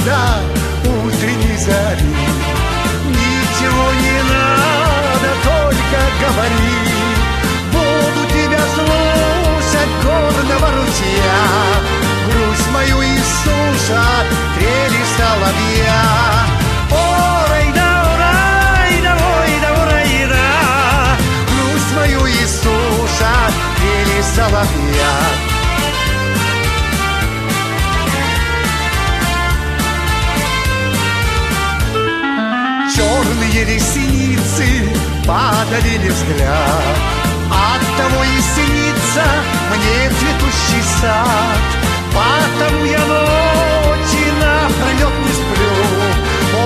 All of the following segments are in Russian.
до утренней зари. Ничего не надо, только говори. Буду тебя слушать, горного ручья. Грусть мою Иисуса, трели соловья. Орай да, орай да, ой да, орай да. Грусть мою Иисуса, трели соловья. Черные ресницы подарили взгляд. Оттого и снится мне цветущий сад. Потому я ночи напролет не сплю.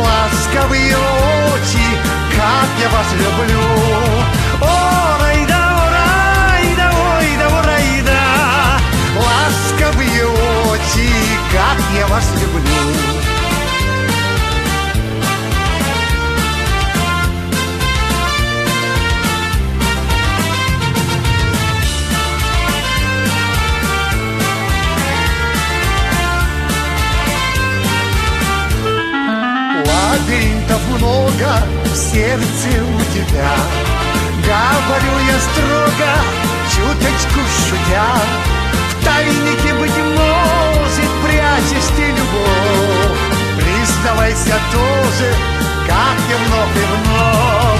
Ласковые очи, как я вас люблю. Орай да, орай да, ой да, орай да. Ласковые очи, как я вас люблю. Лабиринтов много в сердце у тебя. Говорю я строго, чуточку шутя. В тайнике, быть может, прячешь ты любовь. Признавайся тоже, как я вновь и вновь.